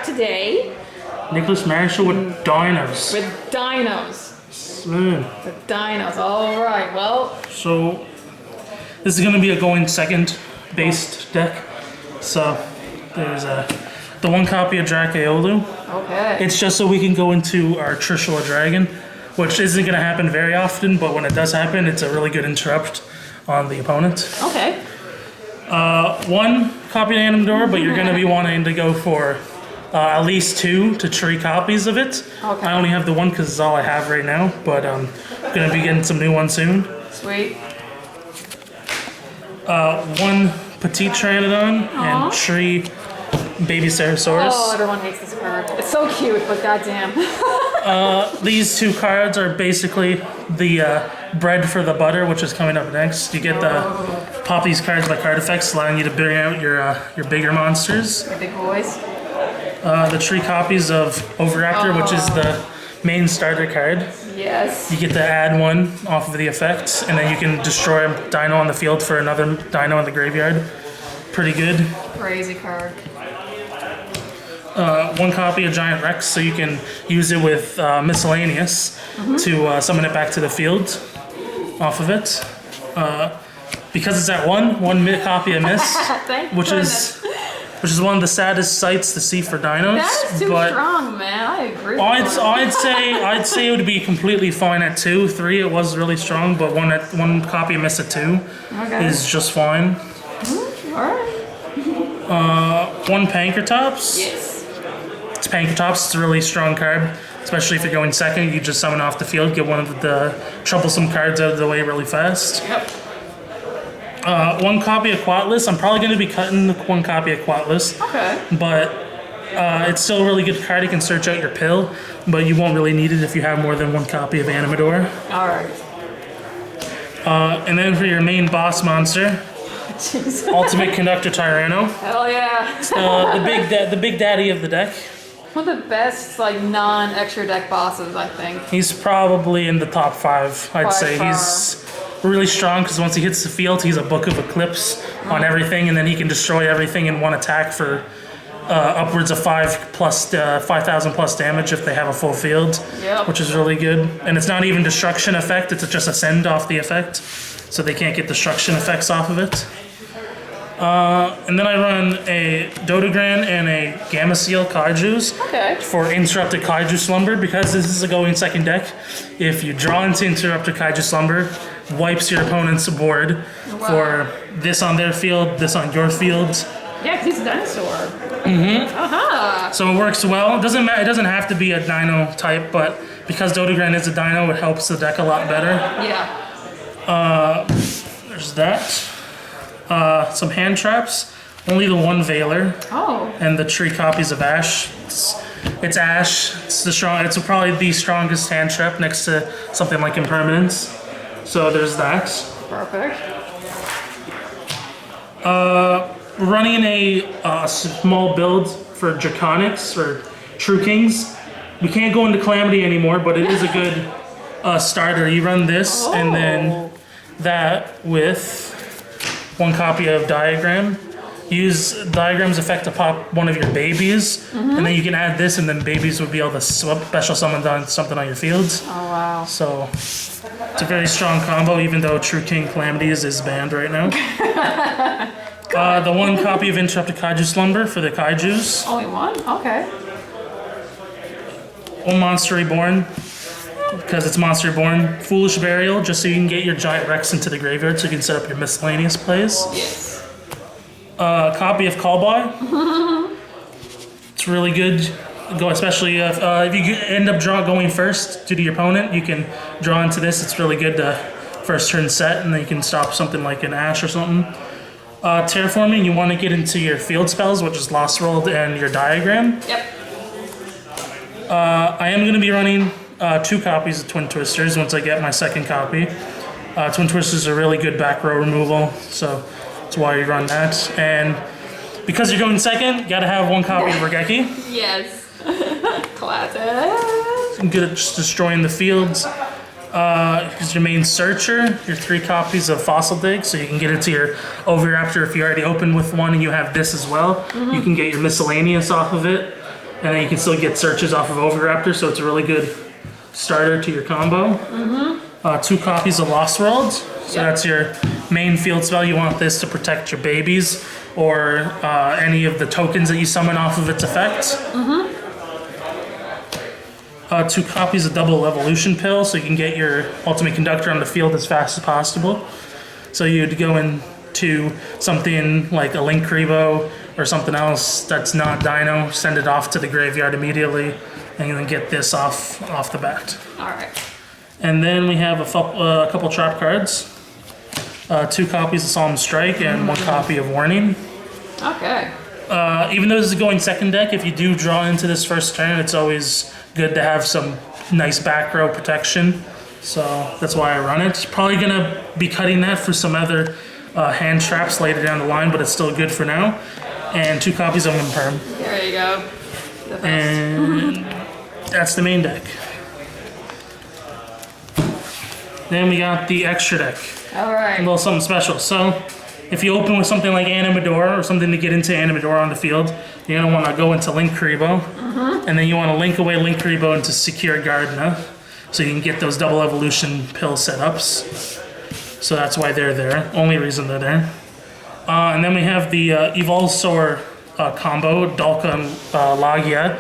today. Nicholas Marshall with dinos. With dinos. Smooth. The dinos. All right. Well. So this is going to be a going second based deck. So there's the one copy of Dracaeolu. Okay. It's just so we can go into our Trishula Dragon, which isn't going to happen very often, but when it does happen, it's a really good interrupt on the opponent. Okay. One copy of Animador, but you're going to be wanting to go for at least 2 to 3 copies of it. Okay. I only have the one because it's all I have right now, but I'm going to be getting some new ones soon. Sweet. 1 Petite Pteranodon and 3 Baby Ceratosaurus. Oh, everyone hates this card. It's so cute, but goddamn. These 2 cards are basically the bread for the butter, which is coming up next. You get the pop these cards by card effects, allowing you to bring out your bigger monsters. Your big boys. The 3 copies of Oviraptor, which is the main starter card. Yes. You get to add 1 off of the effect, and then you can destroy a dino on the field for another dino in the graveyard. Pretty good. Crazy card. 1 copy of Giant Rex, so you can use it with Miscellaneous to summon it back to the field off of it. Because it's at 1 copy of Mist, which is one of the saddest sights to see for dinos. That is too strong, man. I agree. I'd say it would be completely fine at 2, 3. It was really strong, but 1 copy of Mist at 2 is just fine. All right. 1 Pankratops. Yes. It's Pankratops. It's a really strong card, especially if you're going second. You just summon off the field, get one of the troublesome cards out of the way really fast. Yep. 1 copy of Quatlus. I'm probably going to be cutting 1 copy of Quatlus. Okay. But it's still a really good card. You can search out your pill, but you won't really need it if you have more than 1 copy of Animador. All right. And then for your main boss monster, Jeez. Ultimate Conductor Tyranno. Hell yeah. The big daddy of the deck. One of the best, like, non-extra deck bosses, I think. He's probably in the top 5, I'd say. Far. He's really strong because once he hits the field, he's a Book of Eclipse on everything, and then he can destroy everything in 1 attack for upwards of 5,000 plus damage if they have a full field, which is really good. And it's not even destruction effect; it's just a send off the effect, so they can't get destruction effects off of it. And then I run a Dodogran and a Gamma Seal Kaijus for Interrupted Kaiju Slumber, because this is a going second deck. If you draw into Interrupted Kaiju Slumber, wipes your opponent's board for this on their field, this on your field. Yeah, 'cause he's a dinosaur. So it works well. It doesn't have to be a dino type, but because Dodogran is a dino, it helps the deck a lot better. Yeah. There's that. Some hand traps. Only the 1 Veiler. Oh. And the 3 copies of Ash. It's Ash. It's probably the strongest hand trap next to something like Impermanence. So there's that. Perfect. Running a small build for Draconics or True Kings. We can't go into Calamity anymore, but it is a good starter. You run this and then that with 1 copy of Diagram. Use Diagram's effect to pop 1 of your babies, and then you can add this, and then babies would be able to special summon something on your fields. Oh, wow. So it's a very strong combo, even though True King Calamities is banned right now. The 1 copy of Interrupted Kaiju Slumber for the Kaijus. Only 1? Okay. 1 Monster Reborn, because it's Monster Reborn. Foolish Burial, just so you can get your Giant Rex into the graveyard, so you can set up your miscellaneous plays. Yes. Copy of Callboy. It's really good. Especially if you end up going first due to your opponent, you can draw into this. It's really good to first turn set, and then you can stop something like an Ash or something. Terraforming, you want to get into your field spells, which is Lost World and your Diagram. Yep. I am going to be running 2 copies of Twin Twisters once I get my 2nd copy. Twin Twisters are really good back row removal, so that's why you run that. And because you're going second, you gotta have 1 copy of Regeki. Yes. Classic. I'm good at just destroying the fields. Here's your main searcher, your 3 copies of Fossil Dig, so you can get into your Oviraptor if you already opened with 1 and you have this as well. You can get your miscellaneous off of it. And then you can still get searches off of Overraptor, so it's a really good starter to your combo. 2 copies of Lost World. So that's your main field spell. You want this to protect your babies or any of the tokens that you summon off of its effect. 2 copies of Double Evolution Pill, so you can get your Ultimate Conductor on the field as fast as possible. So you'd go into something like a Link Rebo or something else that's not Dino, send it off to the graveyard immediately, and then get this off the bat. Alright. And then we have a couple trap cards. 2 copies of Solemn Strike and 1 copy of Warning. Okay. Even though this is going second deck, if you do draw into this first turn, it's always good to have some nice back row protection. So that's why I run it. Probably gonna be cutting that for some other hand traps later down the line, but it's still good for now. And 2 copies of Imperm. There you go. The best. And that's the main deck. Then we got the extra deck. Alright. A little something special. So if you open with something like Animador or something to get into Animador on the field, you're going to want to go into Link Rebo. And then you want to link away Link Rebo into Secure Gardena, so you can get those Double Evolution Pill setups. So that's why they're there. Only reason they're there. And then we have the Evolsaur combo, Dalka and Lagia.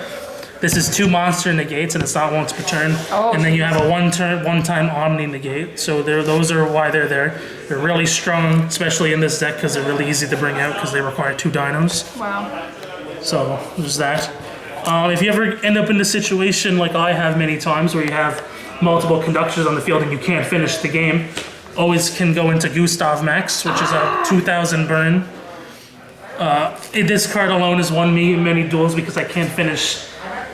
This is 2 monster negates, and it's not once per turn. Oh, and then you have a one-time Omni negate. So those are why they're there. They're really strong, especially in this deck, because they're really easy to bring out because they require 2 dinos. Wow. So there's that. If you ever end up in this situation like I have many times, where you have multiple conductors on the field and you can't finish the game, always can go into Gustav Max, which is a 2,000 burn. This card alone has won me many duels because I can't finish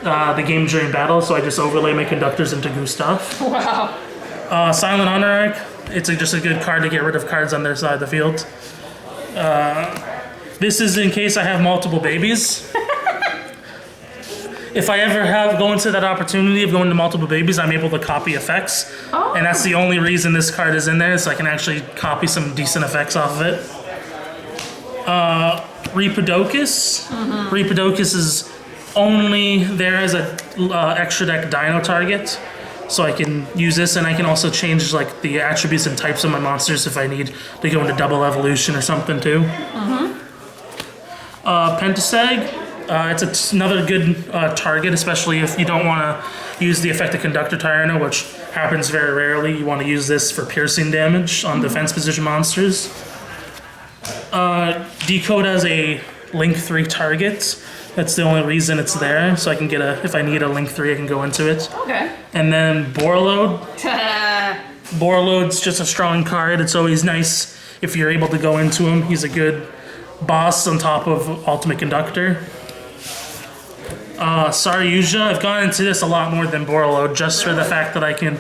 the game during battle, so I just overlay my conductors into Gustav. Wow. Silent Honor, it's just a good card to get rid of cards on their side of the field. This is in case I have multiple babies. If I ever go into that opportunity of going to multiple babies, I'm able to copy effects. Oh. And that's the only reason this card is in there, so I can actually copy some decent effects off of it. Reapodocus. Reapodocus is only there as a extra deck Dino target. So I can use this, and I can also change like the attributes and types of my monsters if I need to go into Double Evolution or something too. Pentaseg. It's another good target, especially if you don't want to use the effect of Conductor Tyranno, which happens very rarely. You want to use this for piercing damage on defense position monsters. Decode as a Link 3 target. That's the only reason it's there, so I can get if I need a Link 3, I can go into it. Okay. And then Borload. Borload's just a strong card. It's always nice if you're able to go into him. He's a good boss on top of Ultimate Conductor. Saryuja, I've gone into this a lot more than Borload, just for the fact that I can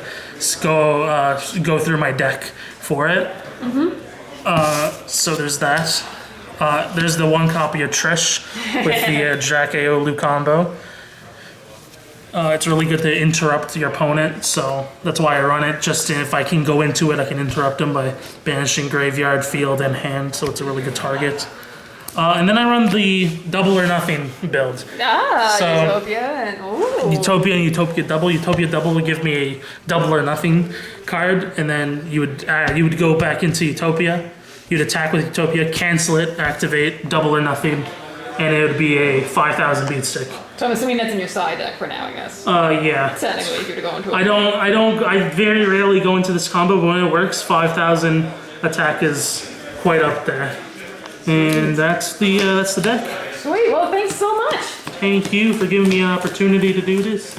go through my deck for it. So there's that. There's the 1 copy of Trish with the Drac-Aolu combo. It's really good to interrupt your opponent, so that's why I run it. Just if I can go into it, I can interrupt them by banishing graveyard, field, and hand, so it's a really good target. And then I run the Double or Nothing build. So, Utopia and ooh. Utopia and Utopia Double. Utopia Double would give me a Double or Nothing card, and then you would go back into Utopia. You'd attack with Utopia, cancel it, activate Double or Nothing, and it would be a 5,000 beat stick. So I'm assuming that's in your side deck for now, I guess. Yeah. Technically, if you were to go into it. I very rarely go into this combo, but when it works, 5,000 attack is quite up there. And that's the deck. Sweet. Well, thanks so much. Thank you for giving me an opportunity to do this.